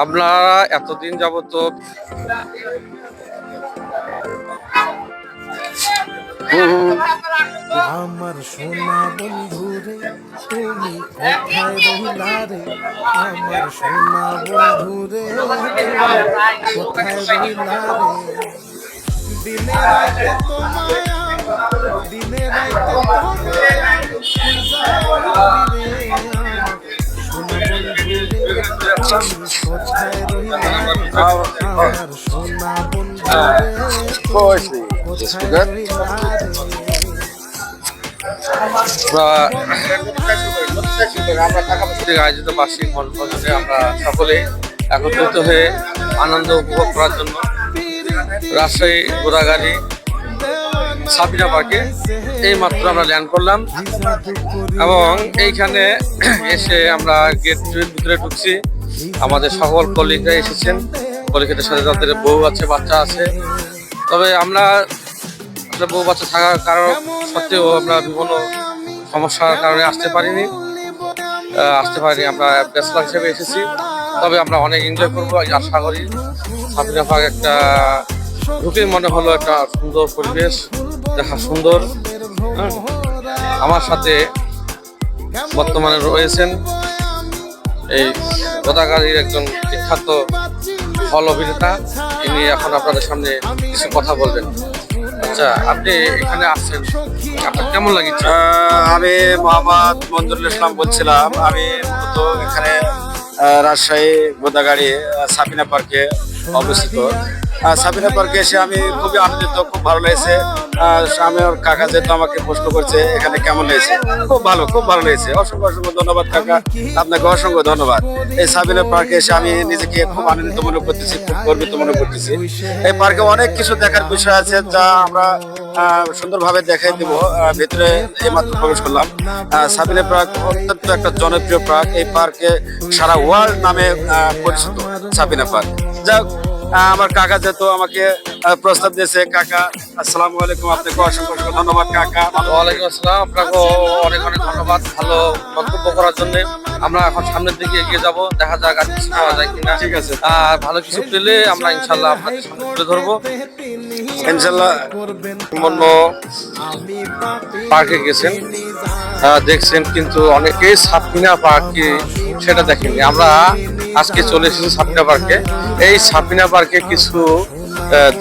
আপনারা এতদিন যাবত আমার সোনা বন্ধু রে তুমি কোথায় রহিলা রে আমার সোনা বন্ধু রে কোথায় রহিলা রে দিনে রাতে তোমায় দিনে রাতে কোথায় রহিলা আমার সোনা বন্ধু রে কোথায় রহিলা রে আয়োজিত বার্ষিক বনভোজনে আমরা সকলে একত্রিত হয়ে আনন্দ উপভোগ করার জন্য রাজশাহী গোদাগাড়ি সাবিনা পার্কে এই মাত্র আমরা ল্যান্ড করলাম এবং এইখানে এসে আমরা গেট ভিতরে ঢুকছি। আমাদের সকল কলিগরা এসেছেন, কলিগদের সাথে তাদের বউ আছে, বাচ্চা আছে। তবে আমরা বউ বাচ্চা থাকার কারণ সত্ত্বেও আমরা বিভিন্ন সমস্যার কারণে আসতে পারিনি। আমরা ব্যাচেলর হিসেবে এসেছি, তবে আমরা অনেক এনজয় করবো আশা করি। সাবিনা পার্ক একটা ঢুকে মনে হলো একটা সুন্দর পরিবেশ, দেখা সুন্দর। আমার সাথে বর্তমানে রয়েছেন এই গোদাগাড়ির একজন বিখ্যাত হল অভিনেতা। ইনি এখন আপনাদের সামনে কিছু কথা বলবেন। আচ্ছা, আপনি এখানে আসছেন, আপনার কেমন লাগছে? আমি মোহাম্মদ মঞ্জুরুল ইসলাম বলছিলাম। আমি মূলত এখানে রাজশাহী গোদাগাড়ি সাবিনা পার্কে অবস্থিত। সাবিনা পার্কে এসে আমি খুবই আনন্দিত, খুব ভালো লেগেছে। আমি ওর কাকা যেহেতু আমাকে প্রশ্ন করছে এখানে কেমন লেগেছে, খুব ভালো লেগেছে। অসংখ্য ধন্যবাদ কাকা, আপনাকে অসংখ্য ধন্যবাদ। এই সাবিনা পার্কে এসে আমি নিজেকে খুব আনন্দিত মনে করতেছি, খুব গর্বিত মনে করতেছি। এই পার্কে অনেক কিছু দেখার বিষয় আছে যা আমরা সুন্দরভাবে দেখাই দিব। ভিতরে এইমাত্র প্রবেশ করলাম। সাবিনা পার্ক অত্যন্ত একটা জনপ্রিয় পার্ক। এই পার্কে সারা ওয়ার্ল্ড নামে পরিচিত সাবিনা পার্ক। যাই হোক, আমার কাকা যেহেতু আমাকে প্রস্তাব দিয়েছে, কাকা আসসালামু আলাইকুম, আপনাকে অসংখ্য ধন্যবাদ কাকা। ওয়ালাইকুম আসসালাম, আপনাকে অনেক ধন্যবাদ ভালো মন্তব্য করার জন্য। আমরা এখন সামনের দিকে এগিয়ে যাব, দেখা যাক আর কিছু পাওয়া যায় কিনা। ঠিক আছে, আর ভালো কিছু পেলে আমরা ইনশাল্লাহ আপনাদের সামনে তুলে ধরবো ইনশাল্লাহ। অন্য পার্কে গেছেন, দেখছেন, কিন্তু অনেকেই সাবিনা পার্কে সেটা দেখেননি। আমরা আজকে চলে এসেছি সাবিনা পার্কে। এই সাবিনা পার্কে কিছু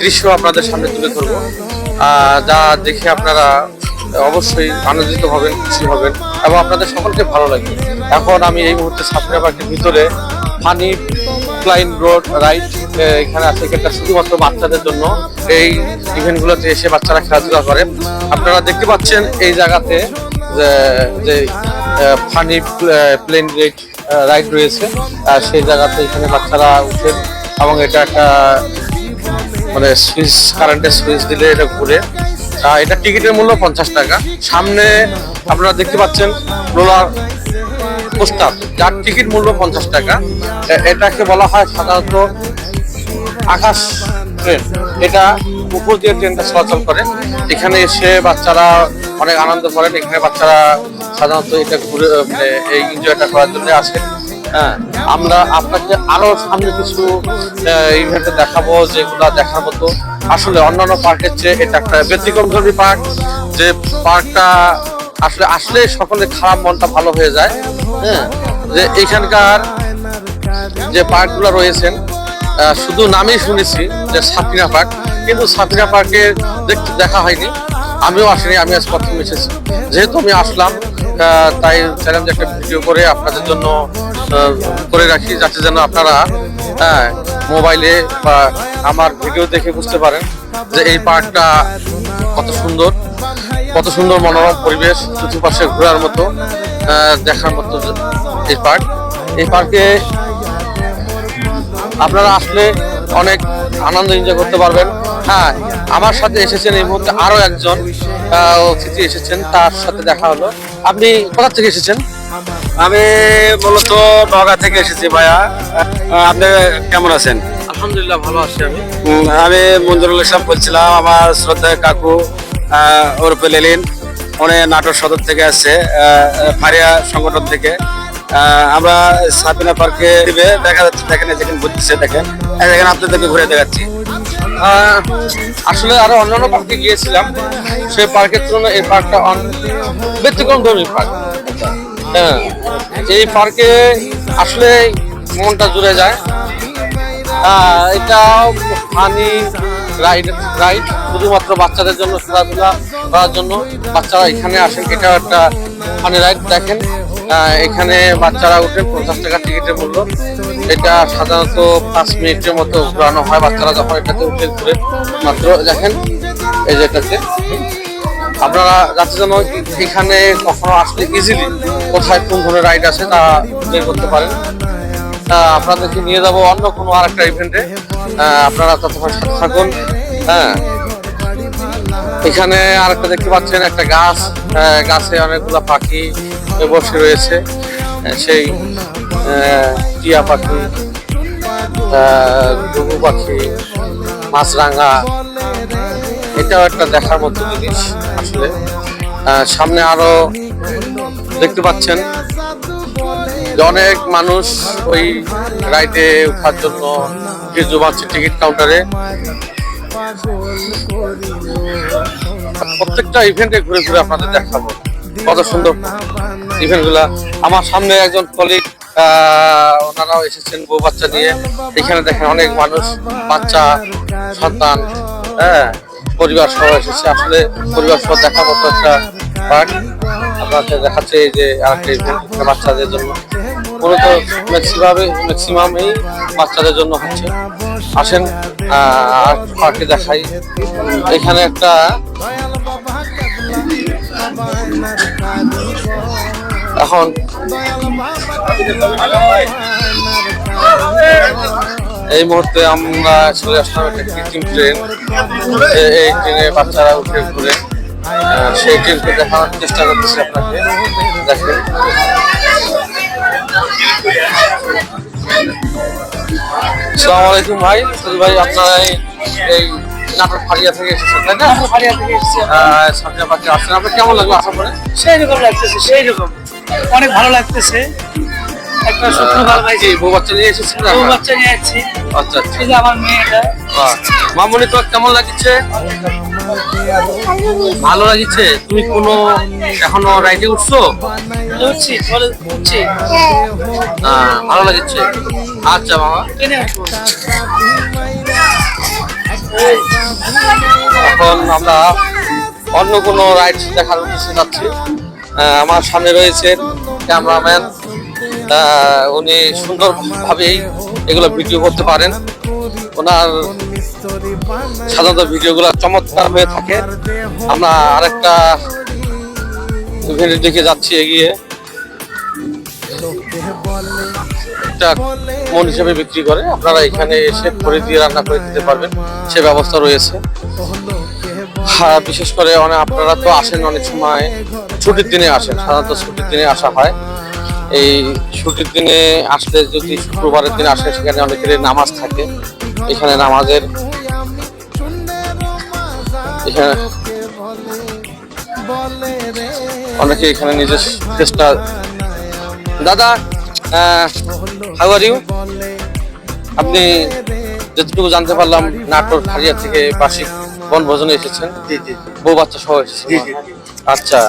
দৃশ্য আপনাদের সামনে তুলে ধরবো, যা দেখে আপনারা অবশ্যই আনন্দিত হবেন, খুশি হবেন এবং আপনাদের সকলকে ভালো লাগবে। এখন আমি এই মুহূর্তে সাবিনা পার্কের ভিতরে ফানি ফ্লাইং রোড রাইড এখানে আছে। এটা শুধুমাত্র বাচ্চাদের জন্য। এই ইভেন্টগুলোতে এসে বাচ্চারা খেলাধুলা করে। আপনারা দেখতে পাচ্ছেন এই জায়গাতে যে ফানি প্লেন রাইড রয়েছে, সেই জায়গাতে এখানে বাচ্চারা উঠে এবং এটা একটা মানে সুইচ, কারেন্টের সুইচ দিলে এটা ঘুরে। এটা টিকিটের মূল্য 50 টাকা। সামনে আপনারা দেখতে পাচ্ছেন রোলার কোস্টার, যার টিকিট মূল্য 50 টাকা। এটাকে বলা হয় সাধারণত আকাশ ট্রেন। এটা উপর দিয়ে ট্রেনটা চলাচল করে। এখানে এসে বাচ্চারা অনেক আনন্দ করেন। এখানে বাচ্চারা সাধারণত এটা ঘুরে এই এনজয়টা করার জন্য আসে। আমরা আপনাকে আরো সামনে কিছু ইভেন্টে দেখাবো, যেগুলা দেখার মতো। আসলে অন্যান্য পার্কের চেয়ে এটা একটা ব্যতিক্রমধর্মী পার্ক, যে পার্কটা আসলে সকলের খারাপ মনটা ভালো হয়ে যায়। যে এখানকার যে পার্কগুলো রয়েছেন, শুধু নামেই শুনেছি যে সাবিনা পার্ক, কিন্তু সাবিনা পার্কে দেখা হয়নি। আমিও আসিনি, আমি আজ প্রথম এসেছি। যেহেতু আমি আসলাম, তাই চ্যালেঞ্জ একটা ভিডিও করে আপনাদের জন্য করে রাখি, যাতে যেন আপনারা মোবাইলে বা আমার ভিডিও দেখে বুঝতে পারেন যে এই পার্কটা কত সুন্দর মনোরম পরিবেশ, চতুর্পাশে ঘোরার মতো, দেখার মতো এই পার্কে আপনারা আসলে অনেক আনন্দ এনজয় করতে পারবেন। আমার সাথে এসেছেন এই মুহূর্তে আরো একজন অতিথি এসেছেন, তার সাথে দেখা হলো। আপনি কোথা থেকে এসেছেন? আমি মূলত নওগাঁ থেকে এসেছি ভাইয়া। আপনি কেমন আছেন? আলহামদুলিল্লাহ ভালো আছি। আমি মঞ্জুরুল ইসলাম বলছিলাম। আমার শ্রদ্ধেয় কাকু ওরফে লেলিন, উনি নাটোর সদর থেকে আসছে, ফারিয়া সংগঠন থেকে। আমরা সাবিনা পার্কে দেখা যাচ্ছে, দেখেন এই যেখানে ঘুরতেছে, দেখেন এই দেখেন আপনাদেরকে ঘুরে দেখাচ্ছি। আসলে আরো অন্যান্য পার্কে গিয়েছিলাম, সেই পার্কের তুলনায় এই পার্কটা ব্যতিক্রম ধর্মী পার্ক। হ্যাঁ, এই পার্কে আসলে মনটা জুড়ে যায়। এটা ফানি রাইড শুধুমাত্র বাচ্চাদের জন্য, খেলাধুলা করার জন্য বাচ্চারা এখানে আসেন। এটা একটা ফানি রাইড। দেখেন এখানে বাচ্চারা উঠেন, 50 টাকা টিকিটের মূল্য। এটা সাধারণত 5 মিনিটের মতো ঘোরানো হয় বাচ্চারা যখন এটাতে উঠে ঘুরে মাত্র। দেখেন এই যেটাতে আপনারা যাতে যেন এখানে কখনো আসলে ইজিলি কোথায় কোন ধরনের রাইড আছে তা বের করতে পারেন। আপনাদেরকে নিয়ে যাবো অন্য কোনো আরেকটা ইভেন্টে, আপনারা ততক্ষণ সাথে থাকুন। হ্যাঁ, এখানে আরেকটা দেখতে পাচ্ছেন একটা গাছ, গাছে অনেকগুলো পাখি বসে রয়েছে। সেই টিয়া পাখি, ঘুঘু পাখি, মাছরাঙা, এটাও একটা দেখার মতো জিনিস আসলে। সামনে আরো দেখতে পাচ্ছেন যে অনেক মানুষ ওই রাইডে ওঠার জন্য জমাচ্ছে টিকিট কাউন্টারে। প্রত্যেকটা ইভেন্টে ঘুরে ঘুরে আপনাদের দেখাবো কত সুন্দর ইভেন্ট গুলা। আমার সামনে একজন কলিগ, ওনারাও এসেছেন বউ বাচ্চা নিয়ে। এখানে দেখেন অনেক মানুষ, বাচ্চা সন্তান, হ্যাঁ, পরিবার সহ এসেছে। আসলে পরিবার সহ দেখার মতো একটা পার্ক আপনাদের দেখাচ্ছে। এই যে আরেকটা ইভেন্ট বাচ্চাদের জন্য, মূলত ম্যাক্সিমামই বাচ্চাদের জন্য হচ্ছে। আসেন পার্কে দেখাই। এখানে একটা এখন এই মুহূর্তে আমরা চলে আসলাম একটা কৃত্রিম ট্রেন। এই ট্রেনে বাচ্চারা উঠে ঘুরে, সেই ট্রেনকে দেখানোর চেষ্টা করতেছি আপনাকে। দেখেন আসসালামু আলাইকুম ভাই। ভাই আপনারা এই নাটোর ফারিয়া থেকে এসেছেন, তাই না? ফারিয়া থেকে এসেছি। সামনে পার্কে আসছেন, আপনার কেমন লাগলো আসার পরে? সেই রকম লাগতেছে, সেই রকম অনেক ভালো লাগতেছে। একটা শুক্রবার ভাই বউ বাচ্চা নিয়ে এসেছেন? বউ বাচ্চা নিয়ে যাচ্ছি। আচ্ছা আচ্ছা। এই যে আমার মেয়েটা। মামনি, তো কেমন লাগছে? ভালো লাগছে। তুমি কোনো এখনো রাইডে উঠছো? উঠছি, পরে উঠছি। ভালো লাগছে। আচ্ছা মামা, ট্রেনে উঠবো। এখন আমরা অন্য কোনো রাইড দেখার উদ্দেশ্যে যাচ্ছি। আমার সামনে রয়েছে ক্যামেরাম্যান, উনি সুন্দরভাবেই এগুলো ভিডিও করতে পারেন। ওনার সাধারণত ভিডিওগুলো চমৎকার হয়ে থাকে। আমরা আরেকটা ইভেন্টের দিকে যাচ্ছি এগিয়ে। একটা মন হিসেবে বিক্রি করে, আপনারা এখানে এসে করে দিয়ে রান্না করে দিতে পারবেন, সে ব্যবস্থা রয়েছে। হ্যাঁ, বিশেষ করে আপনারা তো আসেন অনেক সময় ছুটির দিনে আসেন, সাধারণত ছুটির দিনে আসা হয়। এই ছুটির দিনে আসলে যদি শুক্রবারের দিনে আসে, সেখানে অনেকের নামাজ থাকে। এখানে নামাজের এখানে অনেকে এখানে নিজের চেষ্টা। দাদা, হাউ আর ইউ? আপনি যতটুকু জানতে পারলাম নাটোর ফারিয়া থেকে বার্ষিক বনভোজনে এসেছেন। জি জি বউ বাচ্চা সহ এসেছেন? জি জি। আচ্ছা,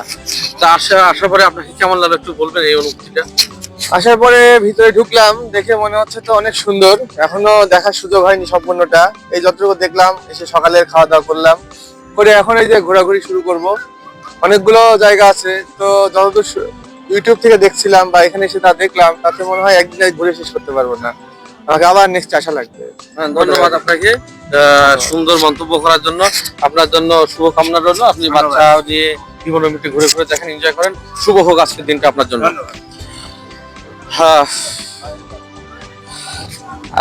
তা আসার পরে আপনাকে কেমন লাগলো একটু বলবেন এই অনুভূতিটা? আসার পরে ভিতরে ঢুকলাম, দেখে মনে হচ্ছে তো অনেক সুন্দর। এখনো দেখার সুযোগ হয়নি সম্পূর্ণটা। এই যতটুকু দেখলাম, এসে সকালের খাওয়া দাওয়া করলাম, করে এখন এই যে ঘোরাঘুরি শুরু করব। অনেকগুলো জায়গা আছে, তো যতদূর ইউটিউব থেকে দেখছিলাম বা এখানে এসে তা দেখলাম, তাতে মনে হয় একদিনে ঘুরে শেষ করতে পারবো না। আমাকে আবার নেক্সট আসা লাগবে। হ্যাঁ, ধন্যবাদ আপনাকে সুন্দর মন্তব্য করার জন্য। আপনার জন্য শুভকামনা রইল। আপনি বাচ্চা নিয়ে বিভিন্ন মিটে ঘুরে ঘুরে দেখেন, এনজয় করেন। শুভ হোক আজকের দিনটা আপনার জন্য। হ্যাঁ,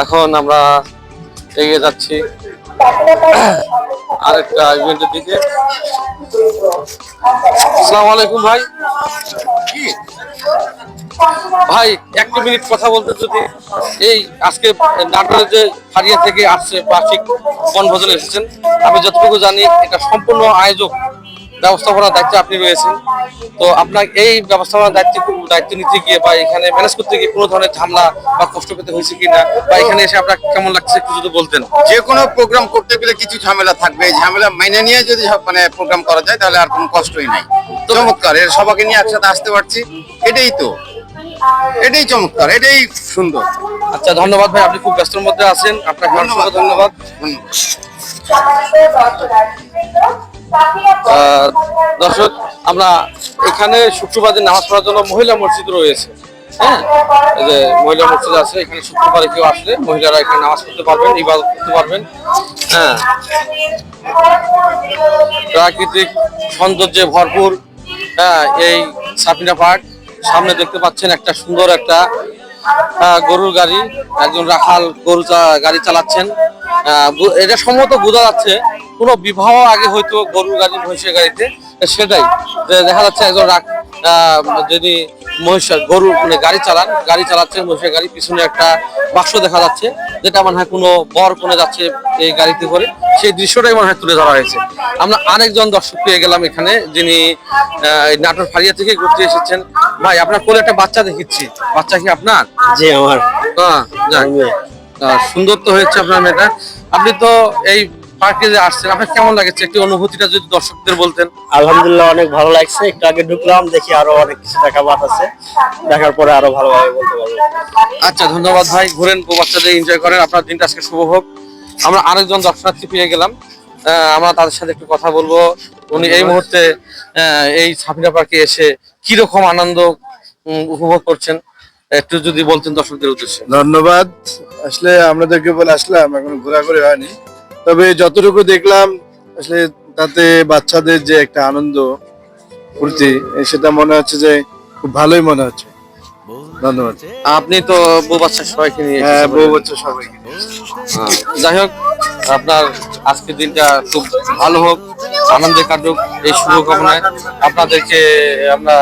এখন আমরা এগিয়ে যাচ্ছি আরেকটা ইভেন্টের দিকে। আসসালামু আলাইকুম ভাই। ভাই, একটা মিনিট কথা বলতে, যদি এই আজকে নাটোরের যে ফারিয়া থেকে আসছে বার্ষিক বনভোজনে এসেছেন, আমি যতটুকু জানি এটা সম্পূর্ণ আয়োজক ব্যবস্থাপনার দায়িত্বে আপনি রয়েছেন, তো আপনার এই ব্যবস্থাপনার দায়িত্ব নিতে গিয়ে বা এখানে ম্যানেজ করতে গিয়ে কোনো ধরনের ঝামেলা বা কষ্ট পেতে হয়েছে কিনা, বা এখানে এসে আপনার কেমন লাগছে একটু যদি বলতেন। যে কোনো প্রোগ্রাম করতে গেলে কিছু ঝামেলা থাকবে, এই ঝামেলা মাইনে নিয়ে যদি মানে প্রোগ্রাম করা যায় তাহলে আর কোনো কষ্টই নাই। চমৎকার, এর সবাইকে নিয়ে একসাথে আসতে পারছি, এটাই চমৎকার, এটাই সুন্দর। আচ্ছা, ধন্যবাদ ভাই, আপনি খুব ব্যস্তর মধ্যে আছেন, আপনাকে অসংখ্য ধন্যবাদ। দর্শক, আমরা এখানে শুক্রবার দিন নামাজ পড়ার জন্য মহিলা মসজিদ রয়েছে। হ্যাঁ, এই যে মহিলা মসজিদ আছে, এখানে শুক্রবারে কেউ আসলে মহিলারা এখানে নামাজ পড়তে পারবেন, ইবাদত করতে পারবেন। হ্যাঁ, প্রাকৃতিক সৌন্দর্যে ভরপুর এই সাফিনা পার্ক। সামনে দেখতে পাচ্ছেন একটা সুন্দর একটা গরুর গাড়ি, একজন রাখাল গাড়ি চালাচ্ছেন। এটা সম্ভবত বোঝা যাচ্ছে কোনো বিবাহ আগে হয়তো গরুর গাড়ি মহিষের গাড়িতে, সেটাই যে দেখা যাচ্ছে একজন যদি গরু মানে গাড়ি চালাচ্ছেন মহিষের গাড়ি, পিছনে একটা বাক্স দেখা যাচ্ছে, যেটা মনে হয় কোনো বর কোনে যাচ্ছে এই গাড়িতে করে, সেই দৃশ্যটাই মনে হয় তুলে ধরা হয়েছে। আমরা আরেকজন দর্শক পেয়ে গেলাম এখানে, যিনি নাটোর ফারিয়া থেকে ঘুরতে এসেছেন। ভাই, আপনার কোলে একটা বাচ্চা দেখিচ্ছি, বাচ্চা কি আপনার? জি আমার। সুন্দর তো হয়েছে আপনার মেয়েটা। আপনি তো এই পার্কে যে আসছেন, আপনার কেমন লাগছে একটি অনুভূতিটা যদি দর্শকদের বলতেন। আলহামদুলিল্লাহ অনেক ভালো লাগছে, একটু আগে ঢুকলাম, দেখি আরো অনেক কিছু দেখা বাদ আছে, দেখার পরে আরো ভালোভাবে বলতে পারবো। আচ্ছা, ধন্যবাদ ভাই, ঘুরেন, বাচ্চাদের এনজয় করেন, আপনার দিনটা আজকে শুভ হোক। আমরা আরেকজন দর্শনার্থী পেয়ে গেলাম, আমরা তাদের সাথে একটু কথা বলবো। উনি এই মুহূর্তে এই সাফিনা পার্কে এসে কি রকম আনন্দ উপভোগ করছেন একটু যদি বলতেন দর্শকদের উদ্দেশ্যে। ধন্যবাদ। আসলে আমাদেরকে বলে আসলাম, এখন ঘোরাঘুরি হয়নি, তবে যতটুকু দেখলাম আসলে তাতে বাচ্চাদের যে একটা আনন্দ ফুর্তি, সেটা মনে হচ্ছে যে খুব ভালোই মনে হচ্ছে। ধন্যবাদ। আপনি তো বউ বাচ্চা সবাইকে নিয়ে হ্যাঁ, এসেছেন। বউ বাচ্চা সবাইকে। যাই হোক, আপনার আজকের দিনটা খুব ভালো হোক, আনন্দে কাটুক, এই শুভকামনায় আপনাদেরকে আমরা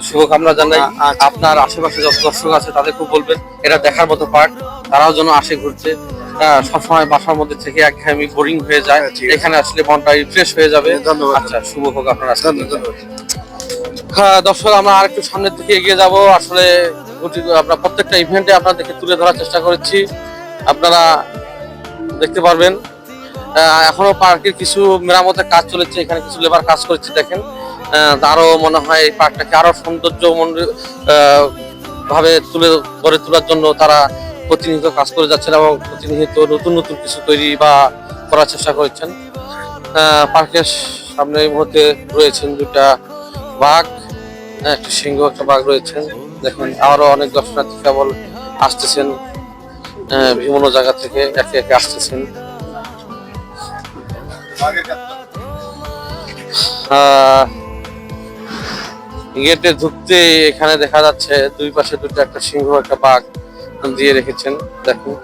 শুভকামনা জানাই। আপনার আশেপাশে যত দর্শক আছে তাদের খুব বলবেন এটা দেখার মতো পার্ক, তারাও যেন আসে ঘুরতে। সবসময় বাসার মধ্যে থেকে একঘেয়েমি বোরিং হয়ে যায়, এখানে আসলে মনটা রিফ্রেশ হয়ে যাবে। ধন্যবাদ। আচ্ছা, শুভ হোক আপনার আজকে। ধন্যবাদ। হ্যাঁ দর্শক, আমরা আরেকটু সামনের দিকে এগিয়ে যাব। আসলে আমরা প্রত্যেকটা ইভেন্টে আপনাদেরকে তুলে ধরার চেষ্টা করেছি, আপনারা দেখতে পারবেন। এখনো পার্কের কিছু মেরামতের কাজ চলেছে, এখানে কিছু লেবার কাজ করেছে, দেখেন। আরো মনে হয় এই পার্কটাকে আরো সৌন্দর্য ভাবে গড়ে তোলার জন্য তারা প্রতিনিয়ত কাজ করে যাচ্ছেন এবং প্রতিনিয়ত নতুন নতুন কিছু তৈরি বা করার চেষ্টা করেছেন। পার্কের সামনে এই মুহূর্তে রয়েছেন দুটা বাঘ, একটা সিংহ, একটা বাঘ রয়েছেন। দেখেন আরো অনেক দর্শনার্থী কেবল আসতেছেন, বিভিন্ন জায়গা থেকে একে একে আসতেছেন। গেটে ঢুকতে এখানে দেখা যাচ্ছে দুই পাশে দুটো, একটা সিংহ একটা বাঘ দিয়ে রেখেছেন, দেখুন।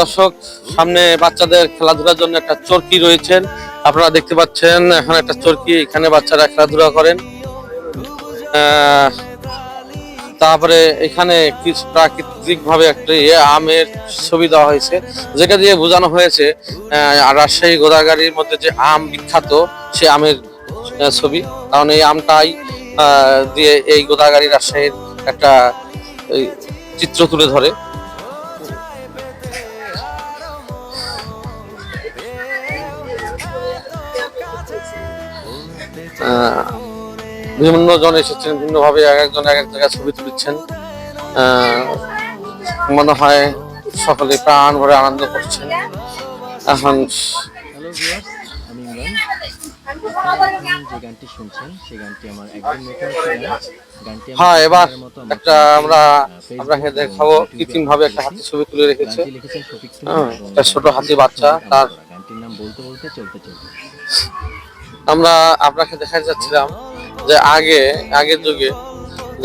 দর্শক, সামনে বাচ্চাদের খেলাধুলার জন্য একটা চরকি রয়েছেন, আপনারা দেখতে পাচ্ছেন। এখন একটা চরকি, এখানে বাচ্চারা খেলাধুলা করেন। তারপরে এখানে কিছু প্রাকৃতিক ভাবে একটা আমের ছবি দেওয়া হয়েছে, যেটা দিয়ে বোঝানো হয়েছে রাজশাহী গোদাগাড়ির মধ্যে যে আম বিখ্যাত, সে আমের ছবি। কারণ এই আমটাই দিয়ে এই গোদাগাড়ি রাজশাহীর একটা চিত্র তুলে ধরে। বিভিন্ন জন এসেছেন, ভিন্নভাবে এক একজন এক এক জায়গায় ছবি তুলছেন। মনে হয় সকলে প্রাণ ভরে আনন্দ করছেন। এখন হ্যাঁ, এবার একটা আমরা আপনাকে দেখাবো কৃত্রিম ভাবে একটা হাতির ছবি তুলে রেখেছে, একটা ছোট হাতি বাচ্চা তার। আমরা আপনাকে দেখাতে যাচ্ছিলাম যে আগের যুগে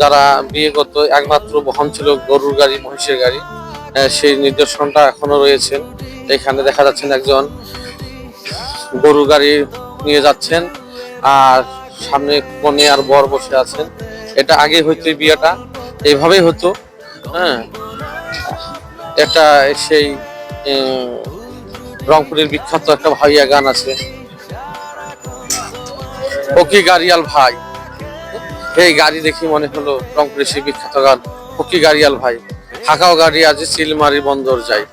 যারা বিয়ে করত একমাত্র বহন ছিল গরুর গাড়ি, মহিষের গাড়ি, সেই নিদর্শনটা এখনো রয়েছেন। এখানে দেখা যাচ্ছেন একজন গরুর গাড়ি নিয়ে যাচ্ছেন, আর সামনে কনে আর বর বসে আছেন। এটা আগে হইতো এই বিয়েটা এইভাবেই হতো। হ্যাঁ, একটা সেই রংপুরের বিখ্যাত একটা ভাইয়া গান আছে, ফকি গাড়িয়াল ভাই। এই গাড়ি দেখি মনে হলো রংপুরের সেই বিখ্যাত গান ফকি গাড়িয়াল ভাই, থাকাও গাড়ি আজ চিলমারি বন্দর যাই।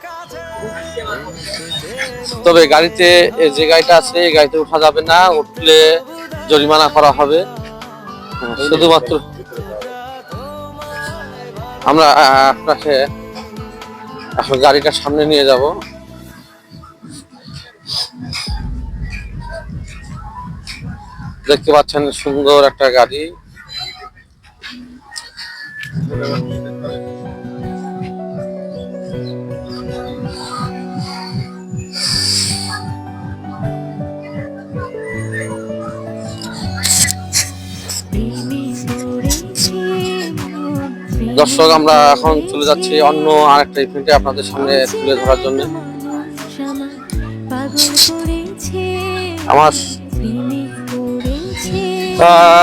তবে গাড়িতে যে গাড়িটা আছে এই গাড়িতে উঠা যাবে না, উঠলে জরিমানা করা হবে। শুধুমাত্র আমরা আপনাকে এখন গাড়িটা সামনে নিয়ে যাব। দেখতে পাচ্ছেন সুন্দর একটা গাড়ি। দর্শক, আমরা এখন চলে যাচ্ছি অন্য আরেকটা ইভেন্টে আপনাদের সামনে তুলে ধরার জন্য। আমার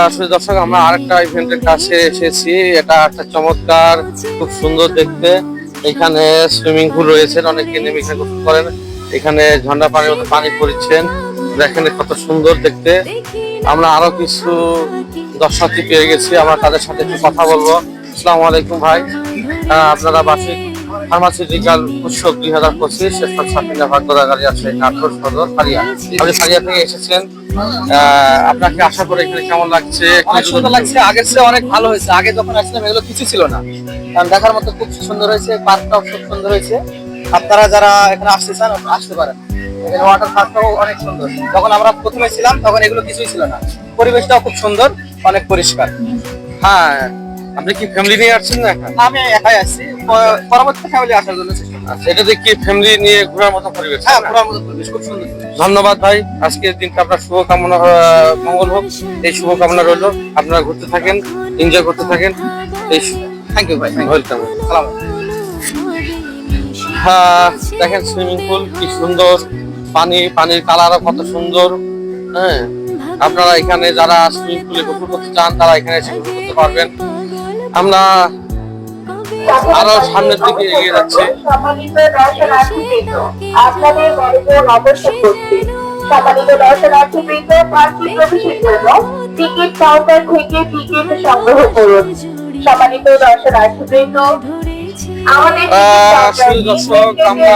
আসলে দর্শক, আমরা আরেকটা ইভেন্টের কাছে এসেছি। এটা একটা চমৎকার, খুব সুন্দর দেখতে। এখানে সুইমিং পুল রয়েছে, অনেকে নেমে এখানে গোসল করেন। এখানে ঝর্ণা পানির মতো পানি পড়ছেন, দেখেন কত সুন্দর দেখতে। আমরা আরো কিছু দর্শনার্থী পেয়ে গেছি, আমরা তাদের সাথে একটু কথা বলবো। আসসালামু আলাইকুম ভাই, আপনারা বার্ষিক ফার্মাসিউটিক্যাল উৎসব 2025 সাপিনা ভাগ্যদা গাড়ি আছে নাটোর সদর ফারিয়া। আপনি ফারিয়া থেকে এসেছেন, আপনাকে আশা করে এখানে কেমন লাগছে? অনেক সুন্দর লাগছে, আগের চেয়ে অনেক ভালো হয়েছে। আগে যখন আসলাম এগুলো কিছু ছিল না, কারণ দেখার মতো খুব সুন্দর হয়েছে, পার্কটাও খুব সুন্দর হয়েছে। আপনারা যারা এখানে আসতে চান আসতে পারেন। এখানে ওয়াটার পার্কটাও অনেক সুন্দর। যখন আমরা প্রথমে ছিলাম তখন এগুলো কিছুই ছিল না, পরিবেশটাও খুব সুন্দর, অনেক পরিষ্কার। হ্যাঁ, আপনি কি ফ্যামিলি নিয়ে আসছেন না? এখন আমি একাই আসছি, পরবর্তী ফ্যামিলি আসার জন্য চেষ্টা করছি। আচ্ছা, এটা দেখি ফ্যামিলি নিয়ে ঘোরার মতো পরিবেশ। হ্যাঁ, ঘোরার মতো পরিবেশ খুব সুন্দর। ধন্যবাদ ভাই, আজকের দিনটা আপনার শুভকামনা, মঙ্গল হোক, এই শুভকামনা রইল। আপনারা ঘুরতে থাকেন, এনজয় করতে থাকেন। এই থ্যাংক ইউ ভাই, ওয়েলকাম। সালাম। হ্যাঁ, দেখেন সুইমিং পুল কি সুন্দর, পানির কালারও কত সুন্দর। হ্যাঁ, আপনারা এখানে যারা সুইমিং পুলে গোসল করতে চান তারা এখানে এসে গোসল করতে পারবেন। আমরা আরো সামনের দিকে এগিয়ে যাচ্ছি। সম্মানিত দর্শনার্থীবৃন্দ, আপনাদের মনোযোগ অবশ্যই করছি। সম্মানিত দর্শনার্থীবৃন্দ, পার্কে প্রবেশের জন্য টিকিট কাউন্টার থেকে টিকিট সংগ্রহ করুন। সম্মানিত দর্শনার্থীবৃন্দ, আমাদের দর্শক, আমরা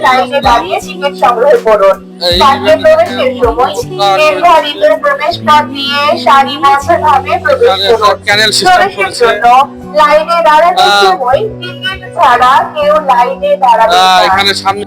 লাইনে দাঁড়িয়ে টিকিট সংগ্রহ করুন। পার্কে প্রবেশের সময় নির্ধারিত প্রবেশ পথ দিয়ে সারিবদ্ধভাবে প্রবেশ করুন। ক্যানেল সিস্টেম প্রবেশের করেছে। জন্য লাইনে দাঁড়ানোর সময় টিকিট ছাড়া কেউ লাইনে দাঁড়াবেন না। এখানে সামনে